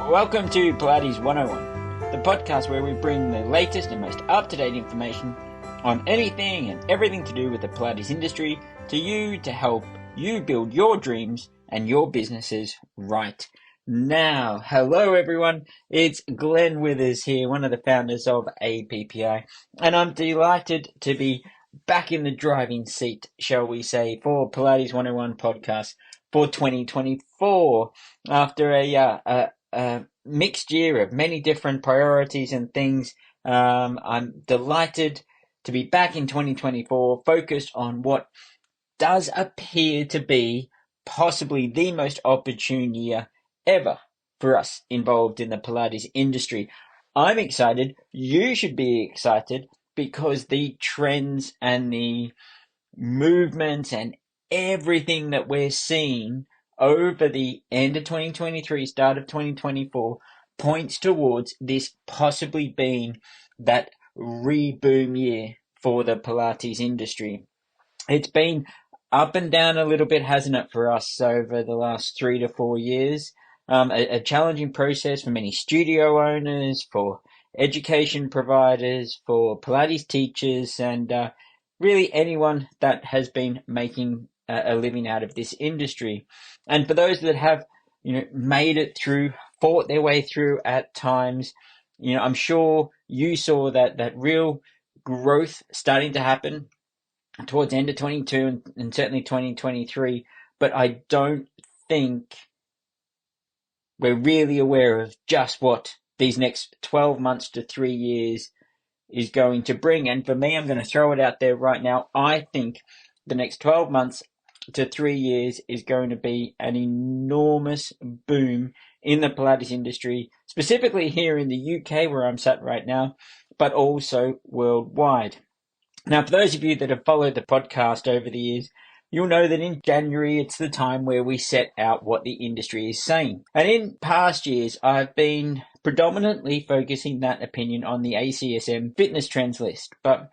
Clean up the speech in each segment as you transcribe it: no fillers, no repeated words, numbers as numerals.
Welcome to Pilates 101, the podcast where we bring the latest and most up-to-date information on anything and everything to do with the Pilates industry to you to help you build your dreams and your businesses right now. Hello everyone, it's Glenn Withers here, one of the founders of APPI, and I'm delighted to be back in the driving seat, shall we say, for Pilates 101 podcast for 2024 after a mixed year of many different priorities and things. I'm delighted to be back in 2024, focused on what does appear to be possibly the most opportune year ever for us involved in the Pilates industry. I'm excited. You should be excited because the trends and the movements and everything that we're seeing over the end of 2023, start of 2024, points towards this possibly being that reboom year for the Pilates industry. It's been up and down a little bit, hasn't it, for us over the last 3 to 4 years? A challenging process for many studio owners, for education providers, for Pilates teachers, and really anyone that has been making a living out of this industry. And for those that have, made it through, fought their way through at times, I'm sure you saw that real growth starting to happen towards the end of 22 and certainly 2023. But I don't think we're really aware of just what these next 12 months to 3 years is going to bring. And for me, I'm going to throw it out there right now. I think the next 12 months to 3 years is going to be an enormous boom in the Pilates industry, specifically here in the UK where I'm sat right now, but also worldwide. Now, for those of you that have followed the podcast over the years, you'll know that in January, it's the time where we set out what the industry is saying. And in past years, I've been predominantly focusing that opinion on the ACSM fitness trends list. But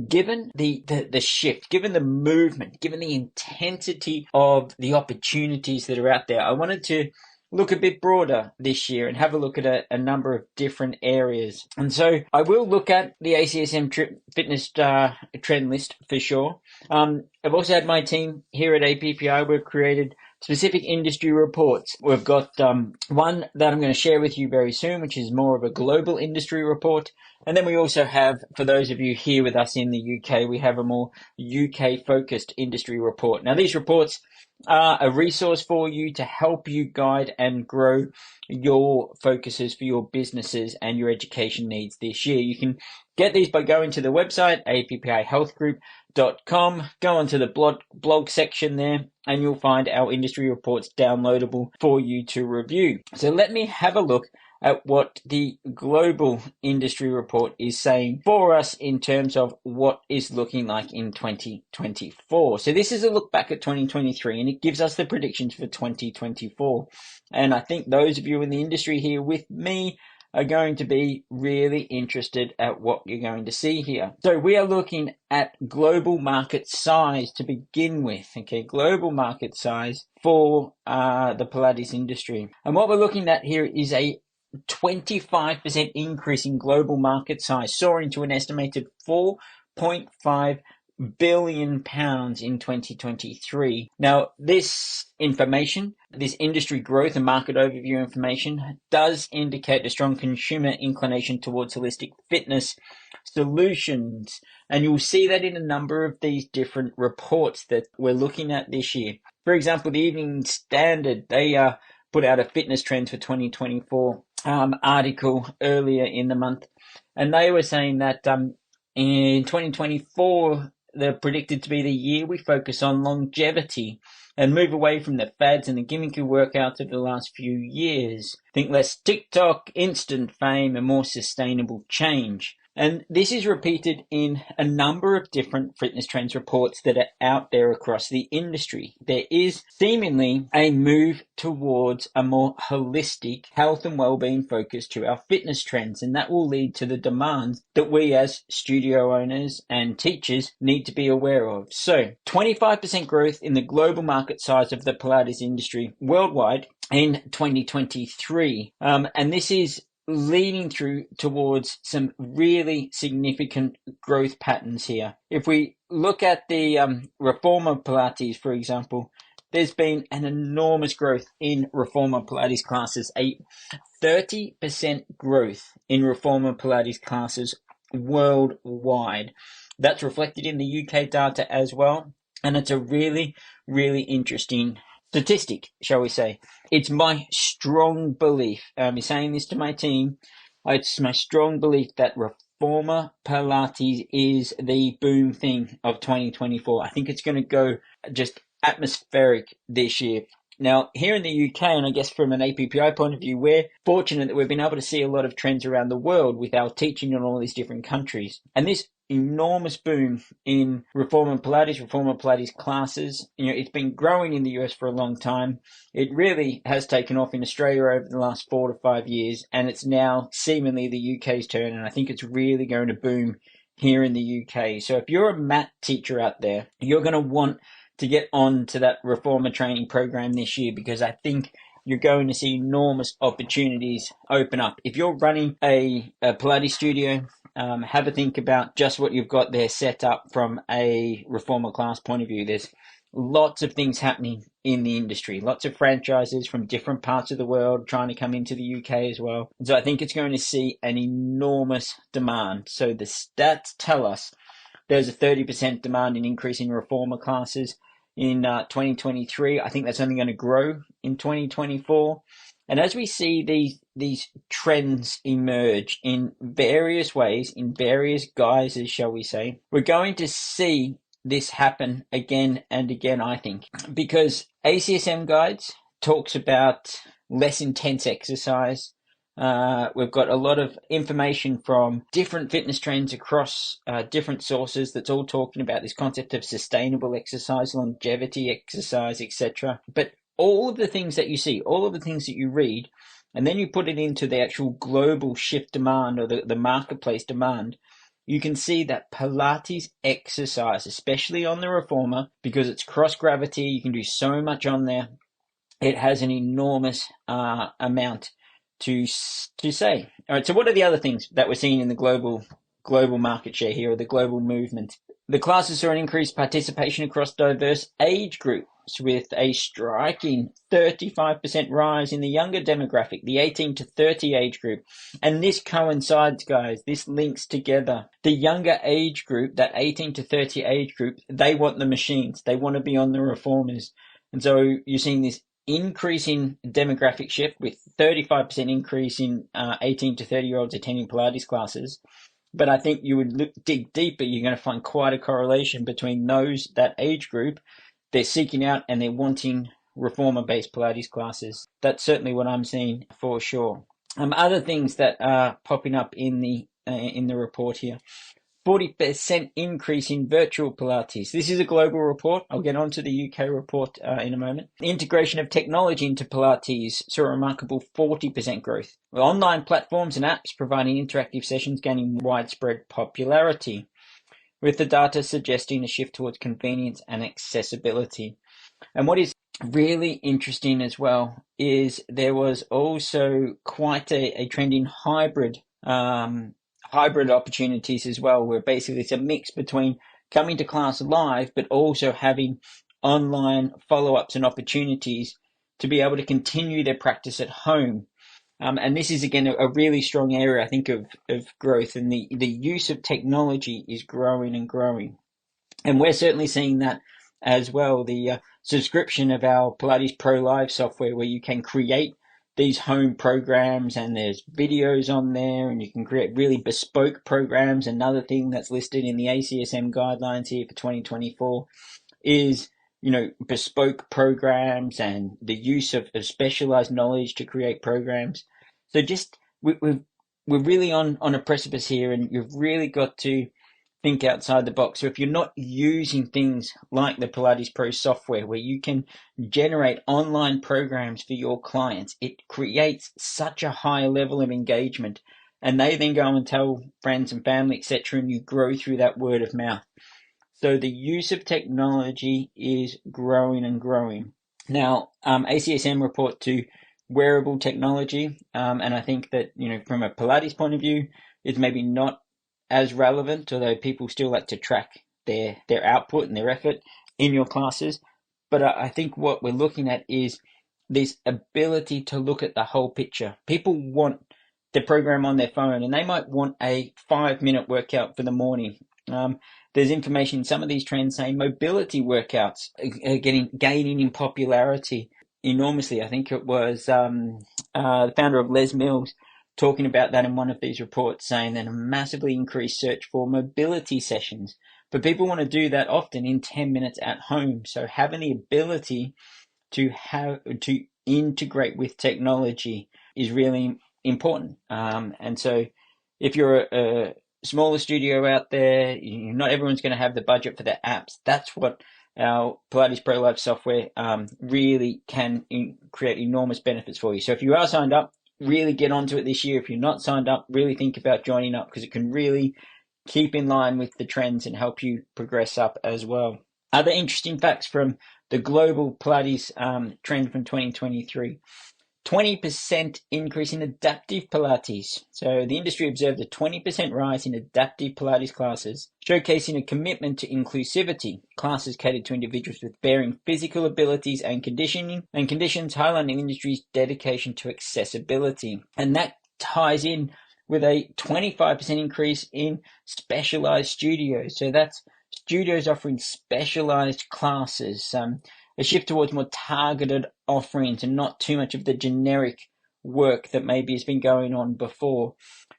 given the shift, given the movement, given the intensity of the opportunities that are out there, I wanted to look a bit broader this year and have a look at a number of different areas. And so I will look at the ACSM fitness trend list for sure. I've also had my team here at APPI. We've created specific industry reports. We've got one that I'm going to share with you very soon, which is more of a global industry report. And then we also have, for those of you here with us in the UK, we have a more UK-focused industry report. Now, these reports are a resource for you to help you guide and grow your focuses for your businesses and your education needs this year. You can get these by going to the website, appihealthgroup.com. Go onto the blog section there, and you'll find our industry reports downloadable for you to review. So let me have a look at what the global industry report is saying for us in terms of what is looking like in 2024. So this is a look back at 2023, and it gives us the predictions for 2024. And I think those of you in the industry here with me are going to be really interested at what you're going to see here. So we are looking at global market size to begin with, okay, global market size for the Pilates industry. And what we're looking at here is a 25% increase in global market size, soaring to an estimated £4.5 billion in 2023. Now, this information, this industry growth and market overview information, does indicate a strong consumer inclination towards holistic fitness solutions. And you'll see that in a number of these different reports that we're looking at this year. For example, the Evening Standard, they put out a fitness trends for 2024 article earlier in the month. And they were saying that in 2024, they're predicted to be the year we focus on longevity and move away from the fads and the gimmicky workouts of the last few years. Think less TikTok, instant fame, and more sustainable change. And this is repeated in a number of different fitness trends reports that are out there across the industry. There is seemingly a move towards a more holistic health and well-being focus to our fitness trends, and that will lead to the demands that we as studio owners and teachers need to be aware of. So 25% growth in the global market size of the Pilates industry worldwide in 2023. And this is leading through towards some really significant growth patterns here. If we look at the Reformer Pilates, for example, there's been an enormous growth in Reformer Pilates classes, a 30% growth in Reformer Pilates classes worldwide. That's reflected in the UK data as well. And it's a really, really interesting statistic, shall we say. It's my strong belief, I'm saying this to my team, it's my strong belief that Reformer Pilates is the boom thing of 2024. I think it's going to go just atmospheric this year. Now, here in the UK, and I guess from an APPI point of view, we're fortunate that we've been able to see a lot of trends around the world with our teaching in all these different countries. And this enormous boom in Reformer Pilates classes, it's been growing in the US for a long time. It really has taken off in Australia over the last 4 to 5 years, and it's now seemingly the UK's turn, and I think it's really going to boom here in the UK. So if you're a mat teacher out there, you're going to want to get on to that Reformer training program this year, because I think you're going to see enormous opportunities open up. If you're running a Pilates studio, have a think about just what you've got there set up from a Reformer class point of view. There's lots of things happening in the industry, lots of franchises from different parts of the world trying to come into the UK as well. And so I think it's going to see an enormous demand. So the stats tell us there's a 30% demand and increase in Reformer classes in 2023. I think that's only going to grow in 2024. And as we see these trends emerge in various ways, in various guises, shall we say, we're going to see this happen again and again, I think, because ACSM Guides talks about less intense exercise. We've got a lot of information from different fitness trends across different sources that's all talking about this concept of sustainable exercise, longevity exercise, etc. But all of the things that you see, all of the things that you read, and then you put it into the actual global shift demand or the marketplace demand, you can see that Pilates exercise, especially on the Reformer, because it's cross-gravity, you can do so much on there, it has an enormous amount to say. All right, so what are the other things that we're seeing in the global market share here, or the global movement? The classes saw an increased participation across diverse age groups, with a striking 35% rise in the younger demographic, the 18 to 30 age group. And this coincides, guys, this links together. The younger age group, that 18 to 30 age group, they want the machines. They want to be on the Reformers. And so you're seeing this increasing demographic shift with 35% increase in 18 to 30-year-olds attending Pilates classes. But I think you would dig deeper, you're going to find quite a correlation between that age group. They're seeking out and they're wanting Reformer-based Pilates classes. That's certainly what I'm seeing for sure. Other things that are popping up in the report here. 40% increase in virtual Pilates. This is a global report. I'll get on to the UK report in a moment. The integration of technology into Pilates saw a remarkable 40% growth, with online platforms and apps providing interactive sessions gaining widespread popularity, with the data suggesting a shift towards convenience and accessibility. And what is really interesting as well is there was also quite a trend in hybrid opportunities as well, where basically it's a mix between coming to class live but also having online follow-ups and opportunities to be able to continue their practice at home. And this is, again, a really strong area, I think, of growth, and the use of technology is growing and growing. And we're certainly seeing that as well. The subscription of our Pilates Pro Live software, where you can create these home programs and there's videos on there, and you can create really bespoke programs. Another thing that's listed in the ACSM guidelines here for 2024 is, bespoke programs and the use of specialized knowledge to create programs. So just we're really on a precipice here, and you've really got to think outside the box. So if you're not using things like the Pilates Pro software, where you can generate online programs for your clients, it creates such a high level of engagement, and they then go and tell friends and family, etc., and you grow through that word of mouth. So the use of technology is growing and growing. Now, ACSM report to wearable technology, and I think that, from a Pilates point of view, it's maybe not as relevant, although people still like to track their output and their effort in your classes. But I think what we're looking at is this ability to look at the whole picture. People want the program on their phone, and they might want a 5-minute workout for the morning. There's information in some of these trends saying mobility workouts are gaining in popularity enormously. I think it was the founder of Les Mills talking about that in one of these reports, saying that a massively increased search for mobility sessions. But people want to do that often in 10 minutes at home. So having the ability to integrate with technology is really important. And so if you're a smaller studio out there, not everyone's going to have the budget for their apps. That's what our Pilates Pro Life software really can create enormous benefits for you. So if you are signed up, really get onto it this year. If you're not signed up, really think about joining up, because it can really keep in line with the trends and help you progress up as well. Other interesting facts from the global Pilates trend from 2023. 20% increase in adaptive Pilates. So the industry observed a 20% rise in adaptive Pilates classes, showcasing a commitment to inclusivity. Classes catered to individuals with varying physical abilities and conditions, highlighting the industry's dedication to accessibility. And that ties in with a 25% increase in specialized studios. So that's studios offering specialized classes. A shift towards more targeted offerings and not too much of the generic work that maybe has been going on before.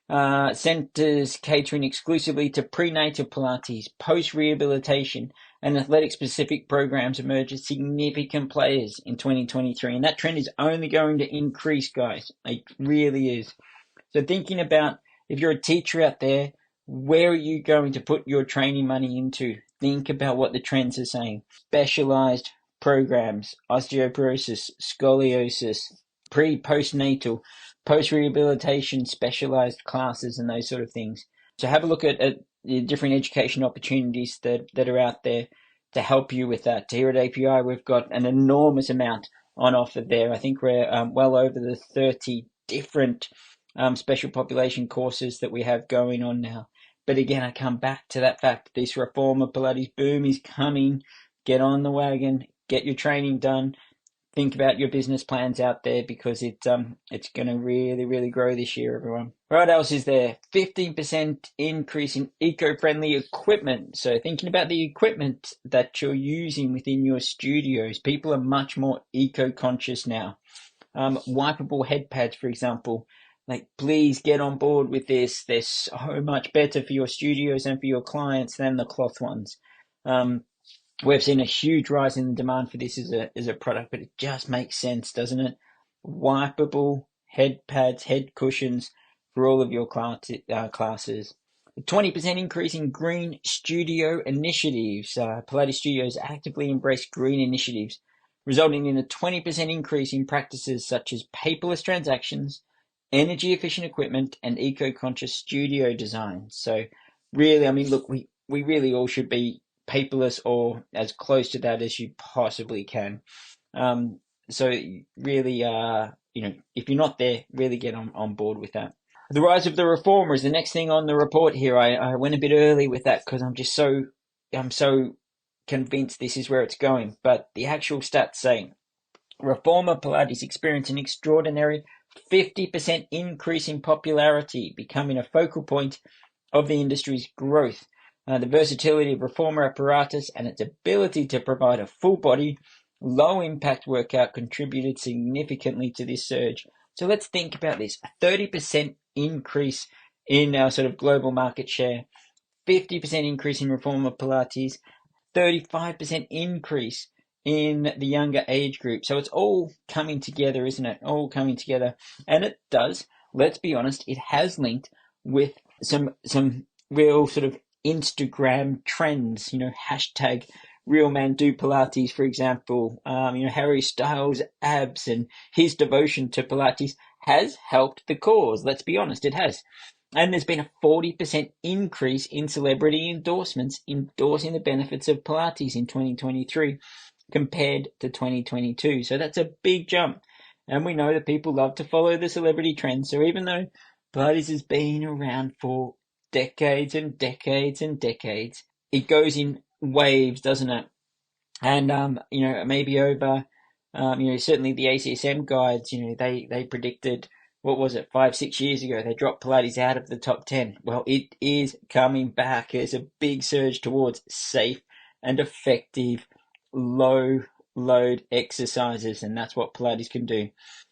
Centers catering exclusively to prenatal Pilates, post-rehabilitation, and athletic-specific programs emerge as significant players in 2023. And that trend is only going to increase, guys. It really is. So thinking about, if you're a teacher out there, where are you going to put your training money into? Think about what the trends are saying. Specialized programs, osteoporosis, scoliosis, postnatal, post-rehabilitation, specialized classes, and those sort of things. So have a look at the different education opportunities that are out there to help you with that. Here at APPI, we've got an enormous amount on offer there. I think we're well over the 30 different special population courses that we have going on now. But again, I come back to that fact, this reformer Pilates boom is coming. Get on the wagon, get your training done, think about your business plans out there, because it's going to really, really grow this year, everyone. What else is there? 15% increase in eco-friendly equipment. So thinking about the equipment that you're using within your studios, people are much more eco-conscious now. Wipeable head pads, for example. Like, please get on board with this. They're so much better for your studios and for your clients than the cloth ones. We've seen a huge rise in the demand for this as a product, but it just makes sense, doesn't it? Wipeable head pads, head cushions for all of your classes. A 20% increase in green studio initiatives. Pilates studios actively embrace green initiatives, resulting in a 20% increase in practices such as paperless transactions, energy efficient equipment, and eco-conscious studio designs. So really, I mean, look, we really all should be paperless or as close to that as you possibly can. So really, if you're not there, really get on board with that. The rise of the reformer is the next thing on the report here. I went a bit early with that because I'm so convinced this is where it's going. But the actual stats say reformer Pilates experienced an extraordinary 50% increase in popularity, becoming a focal point of the industry's growth. The versatility of reformer apparatus and its ability to provide a full body, low impact workout contributed significantly to this surge. So let's think about this. A 30% increase in our sort of global market share, 50% increase in reformer Pilates, 35% increase in the younger age group. So it's all coming together, isn't it? All coming together. And it does, let's be honest, it has linked with some real sort of Instagram trends, hashtag real man do Pilates, for example. Harry Styles' abs and his devotion to Pilates has helped the cause. Let's be honest, it has. And there's been a 40% increase in celebrity endorsements endorsing the benefits of Pilates in 2023. compared to 2022. So that's a big jump. And we know that people love to follow the celebrity trends. So even though Pilates has been around for decades and decades and decades, it goes in waves, doesn't it? And maybe over certainly the ACSM guides, they predicted, what was it, 5-6 years ago, they dropped Pilates out of the top 10. Well, it is coming back. There's a big surge towards safe and effective low load exercises, and that's what Pilates can do.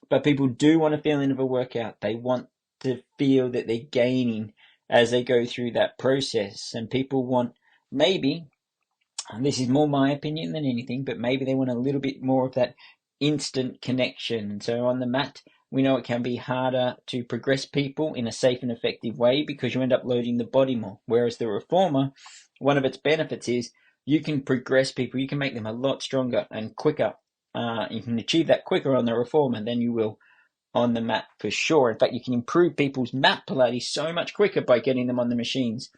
But people do want a feeling of a workout. They want to feel that they're gaining as they go through that process, and people want, maybe, and this is more my opinion than anything, but maybe they want a little bit more of that instant connection. So on the mat, we know it can be harder to progress people in a safe and effective way because you end up loading the body more. Whereas the reformer, one of its benefits is you can progress people, you can make them a lot stronger and quicker. You can achieve that quicker on the reformer than you will on the mat for sure. In fact, you can improve people's mat Pilates so much quicker by getting them on the machines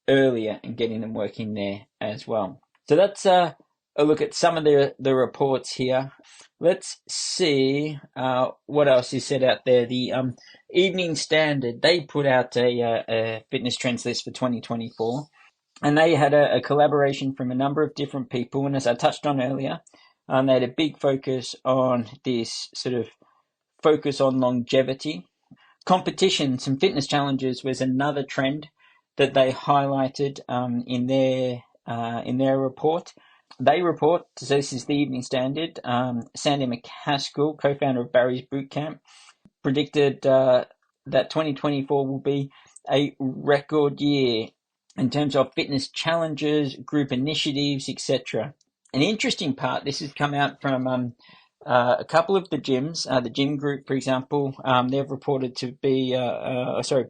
earlier and getting them working there as well. So that's a look at some of the reports here. Let's see what else is said out there. The Evening Standard, they put out a fitness trends list for 2024, and they had a collaboration from a number of different people. And as I touched on earlier, they had a big focus on this sort of focus on longevity. Competitions and fitness challenges was another trend that they highlighted in their report. They report, so this is the Evening Standard, Sandy McCaskill, co-founder of Barry's Bootcamp, predicted that 2024 will be a record year in terms of fitness challenges, group initiatives, etc. An interesting part, this has come out from a couple of the gyms. The Gym Group, for example, they've reported to be,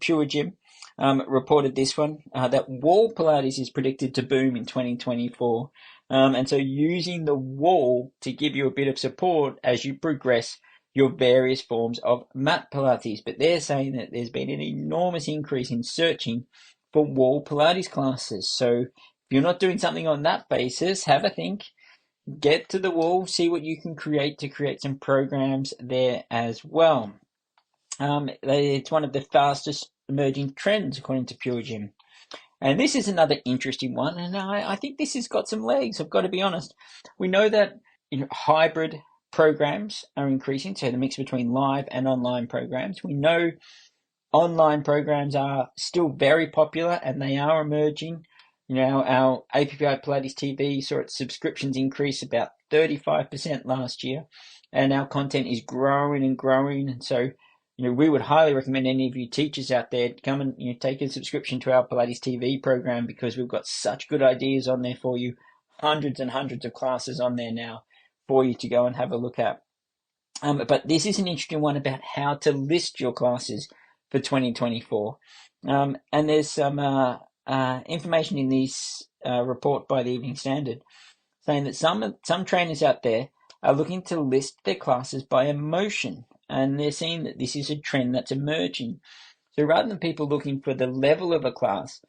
Pure Gym, reported this one, that wall Pilates is predicted to boom in 2024. And so using the wall to give you a bit of support as you progress your various forms of mat Pilates. But they're saying that there's been an enormous increase in searching for wall Pilates classes. So if you're not doing something on that basis, have a think. Get to the wall, see what you can create to create some programs there as well. It's one of the fastest emerging trends according to Pure Gym. And this is another interesting one, and I think this has got some legs, I've got to be honest. We know that hybrid programs are increasing, so the mix between live and online programs. We know online programs are still very popular and they are emerging. Our APPI Pilates TV saw its subscriptions increase about 35% last year, and our content is growing and growing. And so, we would highly recommend any of you teachers out there to come and take a subscription to our Pilates TV program, because we've got such good ideas on there for you. Hundreds and hundreds of classes on there now for you to go and have a look at. But this is an interesting one about how to list your classes for 2024. And there's some information in this report by the Evening Standard saying that some trainers out there are looking to list their classes by emotion, and they're seeing that this is a trend that's emerging. So rather than people looking for the level of a class,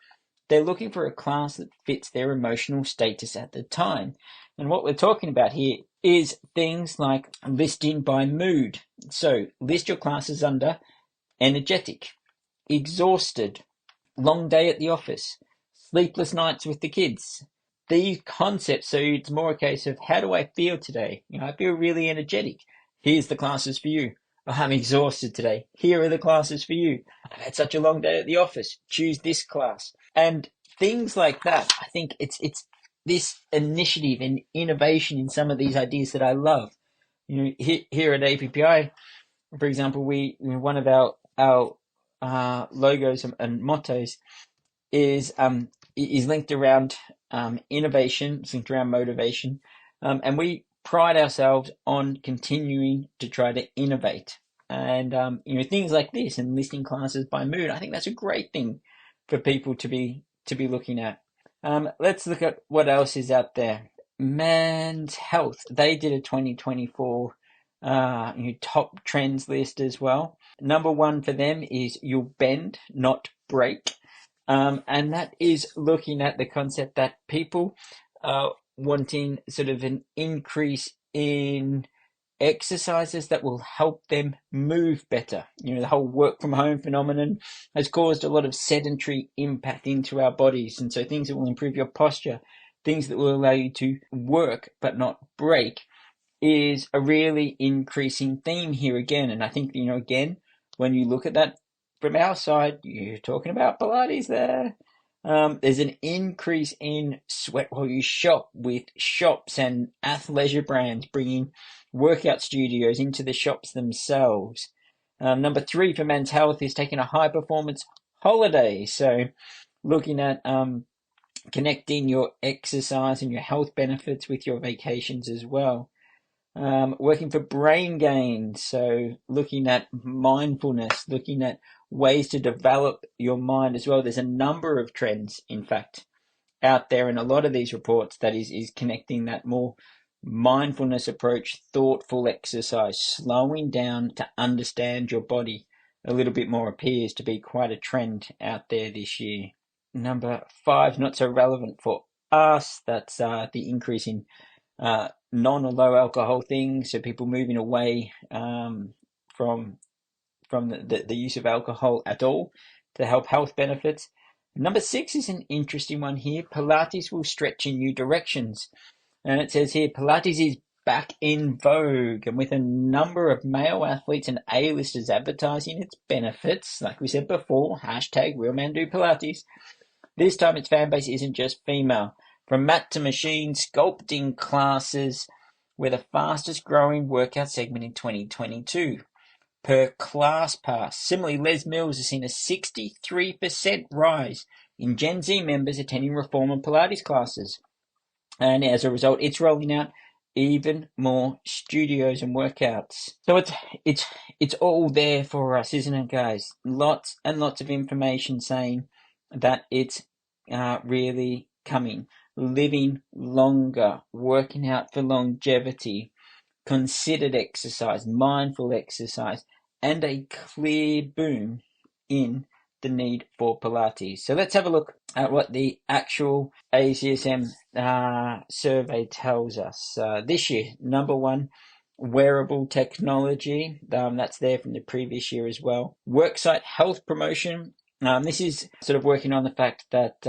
they're looking for a class that fits their emotional status at the time. And what we're talking about here is things like listing by mood. So list your classes under energetic, exhausted, long day at the office, sleepless nights with the kids. These concepts, so it's more a case of, how do I feel today? I feel really energetic. Here's the classes for you. I'm exhausted today. Here are the classes for you. I've had such a long day at the office. Choose this class. And things like that. I think it's this initiative and innovation in some of these ideas that I love. Here at APPI, for example, one of our logos and mottos is linked around innovation. It's linked around motivation, and we pride ourselves on continuing to try to innovate. And things like this and listing classes by mood, I think that's a great thing for people to be looking at. Let's look at what else is out there. Men's Health, they did a 2024 top trends list as well. Number one for them is you'll bend, not break. And that is looking at the concept that people wanting sort of an increase in exercises that will help them move better. The whole work from home phenomenon has caused a lot of sedentary impact into our bodies. And so things that will improve your posture, things that will allow you to work but not break, is a really increasing theme here again. And I think, again, when you look at that from our side, you're talking about Pilates there. There's an increase in sweat while you shop, with shops and athleisure brands bringing workout studios into the shops themselves. Number 3 for men's health is taking a high performance holiday. So looking at connecting your exercise and your health benefits with your vacations as well. Working for brain gain, so looking at mindfulness, looking at ways to develop your mind as well. There's a number of trends, in fact, out there in a lot of these reports that is connecting that more mindfulness approach, thoughtful exercise, slowing down to understand your body a little bit more appears to be quite a trend out there this year. Number 5, not so relevant for us, that's the increase in non or low alcohol things, so people moving away from the use of alcohol at all to help health benefits. Number 6 is an interesting one here. Pilates will stretch in new directions. And it says here, Pilates is back in vogue, and with a number of male athletes and A-listers advertising its benefits, like we said before, hashtag real men do Pilates. This time its fan base isn't just female. From mat to machine, sculpting classes were the fastest growing workout segment in 2022 per class pass. Similarly, Les Mills has seen a 63% rise in Gen Z members attending reformer Pilates classes. And as a result, it's rolling out even more studios and workouts. So it's all there for us, isn't it, guys? Lots and lots of information saying that it's really coming. Living longer, working out for longevity, considered exercise, mindful exercise, and a clear boom in the need for Pilates. So let's have a look at what the actual ACSM survey tells us. This year, number 1, wearable technology. That's there from the previous year as well. Worksite health promotion. This is sort of working on the fact that,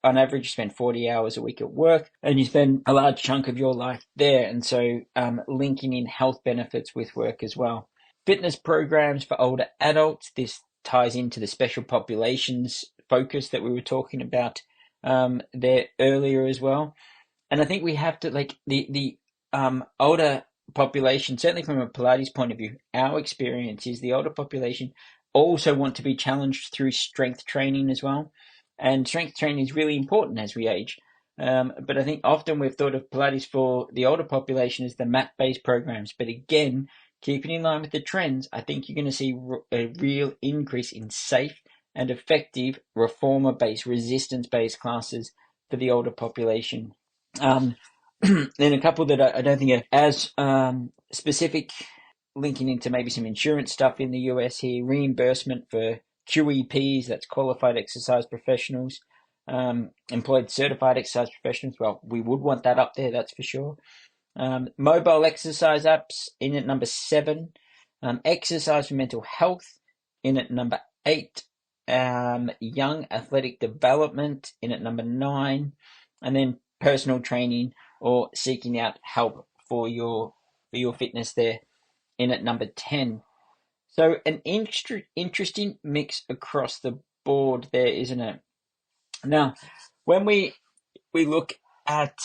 on average, you spend 40 hours a week at work and you spend a large chunk of your life there. And so linking in health benefits with work as well. Fitness programs for older adults. This ties into the special populations focus that we were talking about there earlier as well. And I think we have to, like, the older population, certainly from a Pilates point of view, our experience is the older population also want to be challenged through strength training as well. And strength training is really important as we age. But I think often we've thought of Pilates for the older population as the mat-based programs. But again, keeping in line with the trends, I think you're going to see a real increase in safe and effective reformer-based, resistance-based classes for the older population. Then a couple that I don't think are as specific, linking into maybe some insurance stuff in the US here, reimbursement for QEPs, that's qualified exercise professionals, employed certified exercise professionals. Well, we would want that up there, that's for sure. Mobile exercise apps in at number 7. Exercise for mental health in at number 8. Young athletic development in at number 9. And then personal training or seeking out help for your fitness there in at number 10. So an interesting mix across the board there, isn't it? Now, when we look at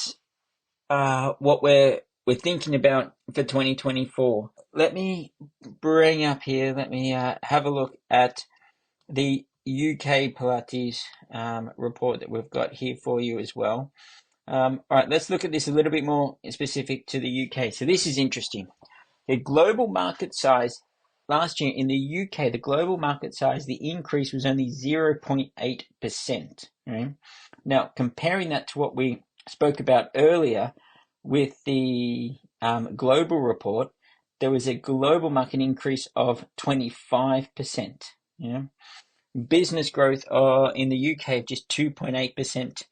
what we're thinking about for 2024, let me bring up here, let me have a look at the UK Pilates report that we've got here for you as well. All right, let's look at this a little bit more specific to the UK. So this is interesting. The global market size last year in the UK, the global market size, the increase was only 0.8%. Right? Now, comparing that to what we spoke about earlier with the global report, there was a global market increase of 25%. Business growth in the UK of just 2.8%,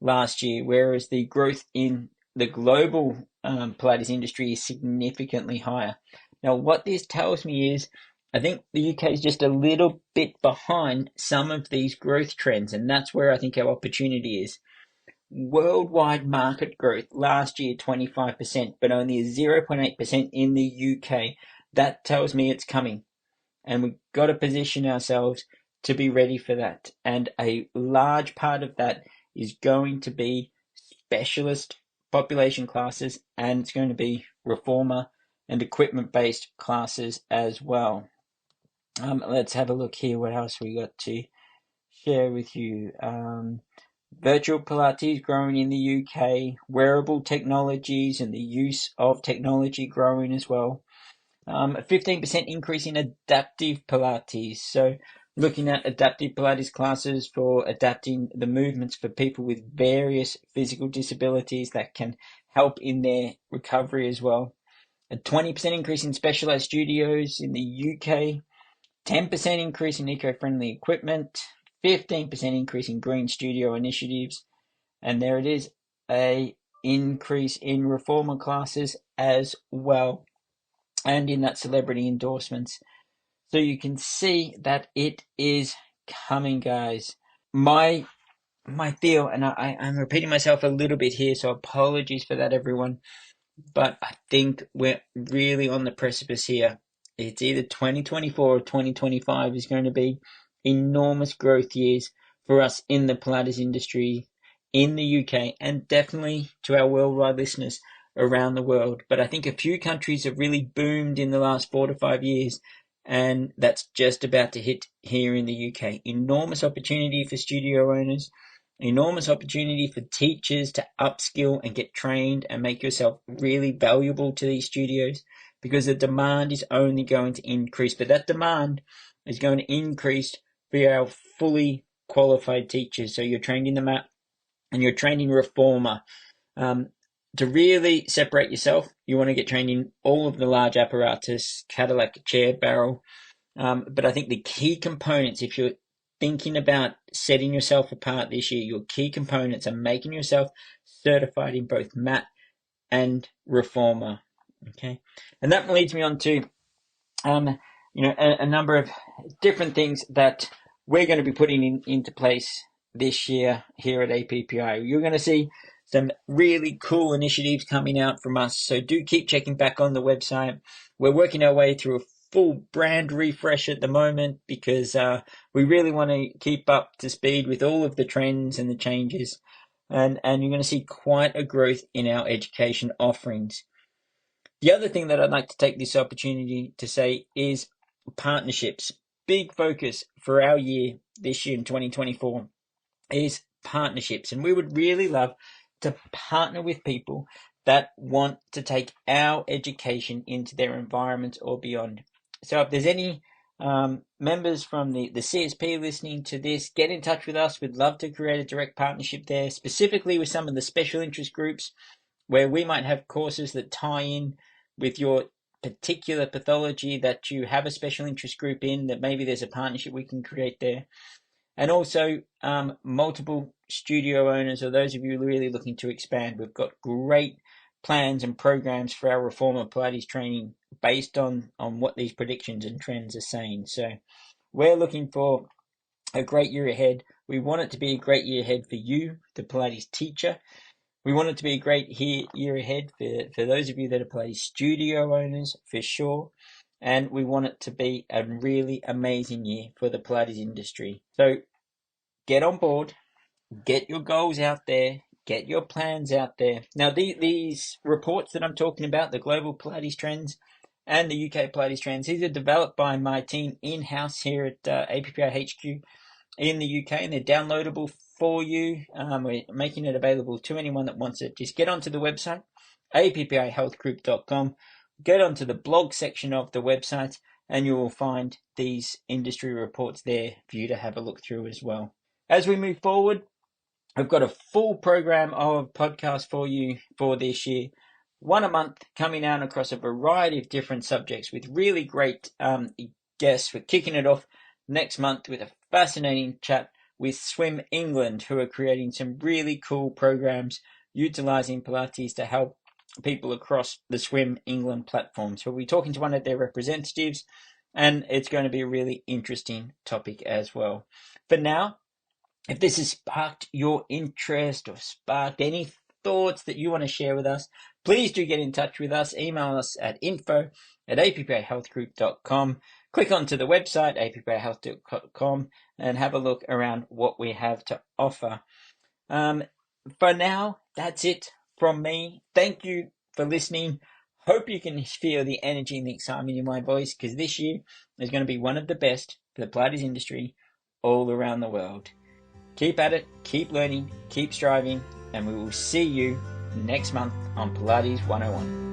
last year, whereas the growth in the global Pilates industry is significantly higher. Now, what this tells me is I think the UK is just a little bit behind some of these growth trends, and that's where I think our opportunity is. Worldwide market growth last year 25%, but only 0.8% in the UK. That tells me it's coming, and we've got to position ourselves to be ready for that. And a large part of that is going to be specialist population classes, and it's going to be reformer and equipment based classes as well. Let's have a look here. What else we got to share with you? Virtual Pilates growing in the UK, wearable technologies and the use of technology growing as well. A 15% increase in adaptive Pilates. So looking at adaptive Pilates classes for adapting the movements for people with various physical disabilities that can help in their recovery as well. A 20% increase in specialized studios in the UK. 10% increase in eco-friendly equipment. 15% increase in green studio initiatives. And there it is, a increase in reformer classes as well, and in that celebrity endorsements. So you can see that it is coming, guys. My feel, and I'm repeating myself a little bit here, so apologies for that, everyone. But I think we're really on the precipice here. It's either 2024 or 2025 is going to be enormous growth years for us in the Pilates industry in the UK, and definitely to our worldwide listeners around the world. But I think a few countries have really boomed in the last 4 to 5 years, and that's just about to hit here in the UK. Enormous opportunity for studio owners, enormous opportunity for teachers to upskill and get trained and make yourself really valuable to these studios, because the demand is only going to increase. But that demand is going to increase for our fully qualified teachers. So you're trained in the mat and you're trained in reformer. To really separate yourself, you want to get trained in all of the large apparatus, Cadillac, chair, barrel. But I think the key components, if you're thinking about setting yourself apart this year, your key components are making yourself certified in both mat and reformer. Okay, and that leads me on to a number of different things that we're going to be putting into place this year here at APPI. You're going to see some really cool initiatives coming out from us, so do keep checking back on the website. We're working our way through a full brand refresh at the moment, because we really want to keep up to speed with all of the trends and the changes, and you're going to see quite a growth in our education offerings. The other thing that I'd like to take this opportunity to say is partnerships. Big focus for our year this year in 2024 is partnerships, and we would really love to partner with people that want to take our education into their environment or beyond. So if there's any members from the CSP listening to this, get in touch with us. We'd love to create a direct partnership there, specifically with some of the special interest groups where we might have courses that tie in with your particular pathology that you have a special interest group in, that maybe there's a partnership we can create there. And also multiple studio owners, or those of you really looking to expand. We've got great plans and programs for our reformer Pilates training based on what these predictions and trends are saying. So we're looking for a great year ahead. We want it to be a great year ahead for you, the Pilates teacher. We want it to be a great year ahead for those of you that are Pilates studio owners, for sure. And we want it to be a really amazing year for the Pilates industry. So get on board, get your goals out there, get your plans out there. Now, these reports that I'm talking about, the global Pilates trends and the UK Pilates trends, these are developed by my team in-house here at APPI HQ in the UK, and they're downloadable for you. We're making it available to anyone that wants it. Just get onto the website, appihealthgroup.com, get onto the blog section of the website, and you will find these industry reports there for you to have a look through as well. As we move forward, I've got a full program of podcasts for you for this year. One a month, coming out across a variety of different subjects with really great guests. We're kicking it off next month with a fascinating chat with Swim England, who are creating some really cool programs utilizing Pilates to help people across the Swim England platform. So we'll be talking to one of their representatives, and it's going to be a really interesting topic as well. For now, if this has sparked your interest or sparked any thoughts that you want to share with us, please do get in touch with us. Email us at info@appihealthgroup.com. Click onto the website, appihealth.com, and have a look around what we have to offer. For now, that's it from me. Thank you for listening. Hope you can feel the energy and the excitement in my voice, because this year is going to be one of the best for the Pilates industry all around the world. Keep at it, keep learning, keep striving, and we will see you next month on Pilates 101.